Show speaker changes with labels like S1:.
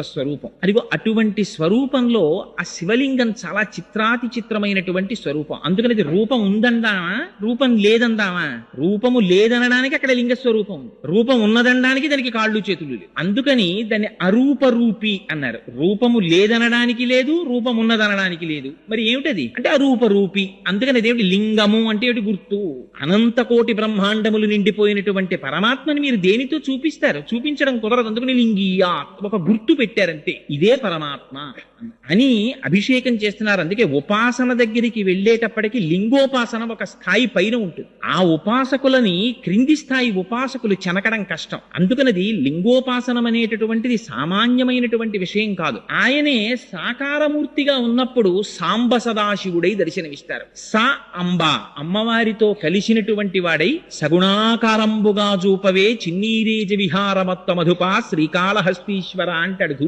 S1: స్వరూపం. అదిగో అటువంటి స్వరూపంలో ఆ శివలింగం చాలా చిత్రాతి చిత్రమైనటువంటి స్వరూపం. అందుకని అది రూపం ఉందందామా, రూపం లేదందామా? రూపము లేదనడానికి అక్కడ లింగ స్వరూపం ఉంది, రూపం ఉన్నదనడానికి దానికి కాళ్ళు చేతులు లేవు. అందుకని దాన్ని అరూపరూపి అన్నారు. రూపము లేదనడానికి లేదు, రూపం ఉన్నదనడానికి లేదు. మరి ఏమిటది అంటే అరూపరూపి. అందుకని అదేమిటి లింగము అంటే ఏమిటి గుర్తు? అనంత కోటి బ్రహ్మాండములు నిండిపోయినటువంటి పరమాత్మని మీరు దేనితో చూపిస్తారు? చూపించడం కుదరదు. అందుకని లింగియా ఒక గుర్తు పెట్టారంతే, ఇదే పరమాత్మ అని అభిషేకం చేస్తున్నారు. అందుకే ఉపాసన దగ్గరికి వెళ్ళేటప్పటికి లింగోపాసన ఒక స్థాయి పైన ఉంటుంది. ఆ ఉపాసకులని క్రింది స్థాయి ఉపాసకులు చెనకడం కష్టం. అందుకనది లింగోపాసనం అనేటటువంటిది సామాన్యమైనటువంటి విషయం కాదు. ఆయనే సాకారమూర్తిగా ఉన్నప్పుడు సాంబ సదాశివుడై దర్శనమిస్తారు. సా అంబ అమ్మవారితో కలిసినటువంటి వాడై సగుణాకారంబుగా చూపవే చిన్నీరేజ విహారమత్త మధుపా శ్రీకాళహస్తీశ్వర అంటాడు